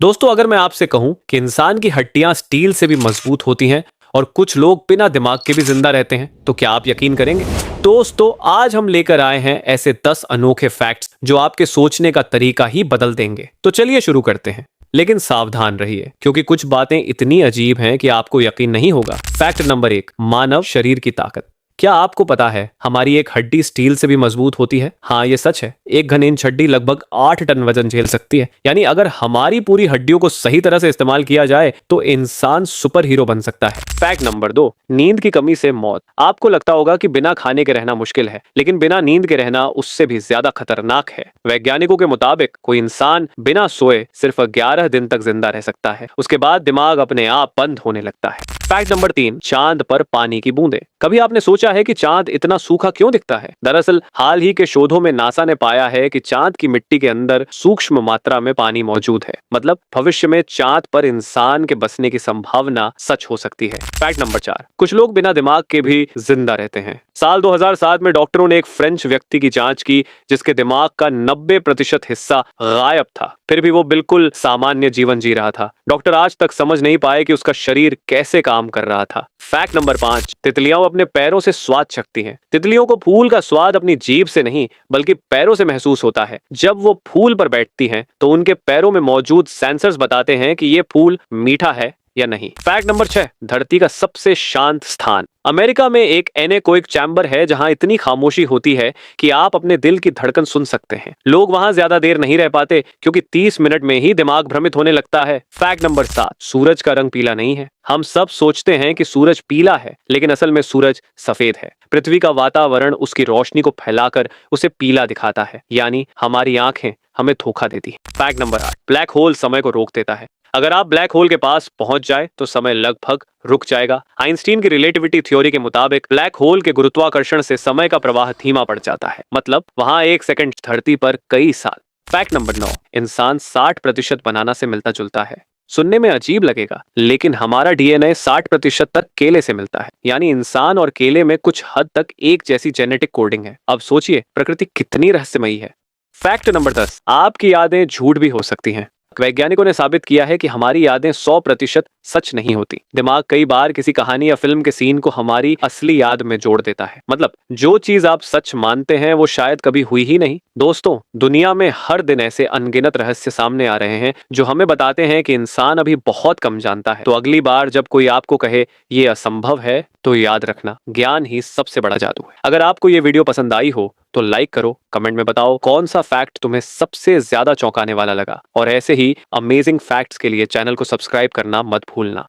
दोस्तों, अगर मैं आपसे कहूं कि इंसान की हड्डियां स्टील से भी मजबूत होती हैं और कुछ लोग बिना दिमाग के भी जिंदा रहते हैं, तो क्या आप यकीन करेंगे? दोस्तों, आज हम लेकर आए हैं ऐसे 10 अनोखे फैक्ट्स जो आपके सोचने का तरीका ही बदल देंगे। तो चलिए शुरू करते हैं। लेकिन सावधान रहिए, क्योंकि कुछ बातें इतनी अजीब हैं कि आपको यकीन नहीं होगा। फैक्ट नंबर 1, मानव शरीर की ताकत। क्या आपको पता है हमारी एक हड्डी स्टील से भी मजबूत होती है? हाँ, ये सच है। एक घन इंच हड्डी लगभग 8 टन वजन झेल सकती है। यानी अगर हमारी पूरी हड्डियों को सही तरह से इस्तेमाल किया जाए तो इंसान सुपर हीरो बन सकता है। फैक्ट नंबर 2, नींद की कमी से मौत। आपको लगता होगा कि बिना खाने के रहना मुश्किल है, लेकिन बिना नींद के रहना उससे भी ज्यादा खतरनाक है। वैज्ञानिकों के मुताबिक कोई इंसान बिना सोए सिर्फ 11 दिन तक जिंदा रह सकता है। उसके बाद दिमाग अपने आप बंद होने लगता है। फैक्ट नंबर 3, चांद पर पानी की बूंदें। कभी आपने सोचा है कि चांद इतना सूखा क्यों दिखता है? दरअसल हाल ही के शोधों में नासा ने पाया है कि चांद की मिट्टी के अंदर सूक्ष्म मात्रा में पानी मौजूद है। मतलब भविष्य में चांद पर इंसान के बसने की संभावना सच हो सकती है। फैक्ट नंबर 4, कुछ लोग बिना दिमाग के भी जिंदा रहते हैं। साल 2007 में डॉक्टरों ने एक फ्रेंच व्यक्ति की जांच की जिसके दिमाग का 90% हिस्सा गायब था, फिर भी वो बिल्कुल सामान्य जीवन जी रहा था। डॉक्टर आज तक समझ नहीं पाए कि उसका शरीर कैसे काम कर रहा था। फैक्ट नंबर 5, तितलियां अपने पैरों से स्वाद चखती हैं। तितलियों को फूल का स्वाद अपनी जीभ से नहीं बल्कि पैरों से महसूस होता है। जब वो फूल पर बैठती हैं तो उनके पैरों में मौजूद सेंसर्स बताते हैं कि ये फूल मीठा है या नहीं। फैक्ट नंबर 6, धरती का सबसे शांत स्थान। अमेरिका में एक एनेकोइक चैम्बर है जहां इतनी खामोशी होती है कि आप अपने दिल की धड़कन सुन सकते हैं। लोग वहां ज्यादा देर नहीं रह पाते क्योंकि 30 मिनट में ही दिमाग भ्रमित होने लगता है। फैक्ट नंबर 7, सूरज का रंग पीला नहीं है। हम सब सोचते हैं कि सूरज पीला है, लेकिन असल में सूरज सफेद है। पृथ्वी का वातावरण उसकी रोशनी को फैलाकर उसे पीला दिखाता है, यानी हमारी आंखें हमें धोखा देती है। फैक्ट नंबर 8, ब्लैक होल समय को रोक देता है। अगर आप ब्लैक होल के पास पहुंच जाए तो समय लगभग रुक जाएगा। आइंस्टीन की रिलेटिविटी थ्योरी के मुताबिक ब्लैक होल के गुरुत्वाकर्षण से समय का प्रवाह धीमा पड़ जाता है। मतलब वहां 1 सेकंड धरती पर कई साल। फैक्ट नंबर 9, इंसान 60% बनाना से मिलता जुलता है। सुनने में अजीब लगेगा, लेकिन हमारा डीएनए 60% तक केले से मिलता है। यानी इंसान और केले में कुछ हद तक एक जैसी जेनेटिक कोडिंग है। अब सोचिए प्रकृति कितनी रहस्यमयी है। फैक्ट नंबर 10, आपकी यादें झूठ भी हो सकती हैं। वैज्ञानिकों ने साबित किया है कि हमारी यादें 100% सच नहीं होती। दिमाग कई बार किसी कहानी या फिल्म के सीन को हमारी असली याद में जोड़ देता है। मतलब जो चीज आप सच मानते हैं वो शायद कभी हुई ही नहीं। दोस्तों, दुनिया में हर दिन ऐसे अनगिनत रहस्य सामने आ रहे हैं जो हमें बताते हैं कि इंसान अभी बहुत कम जानता है। तो अगली बार जब कोई आपको कहे ये असंभव है, तो याद रखना, ज्ञान ही सबसे बड़ा जादू है। अगर आपको ये वीडियो पसंद आई हो तो लाइक करो, कमेंट में बताओ कौन सा फैक्ट तुम्हें सबसे ज्यादा चौंकाने वाला लगा। और ऐसे ही अमेजिंग फैक्ट्स के लिए चैनल को सब्सक्राइब करना मत भूलना।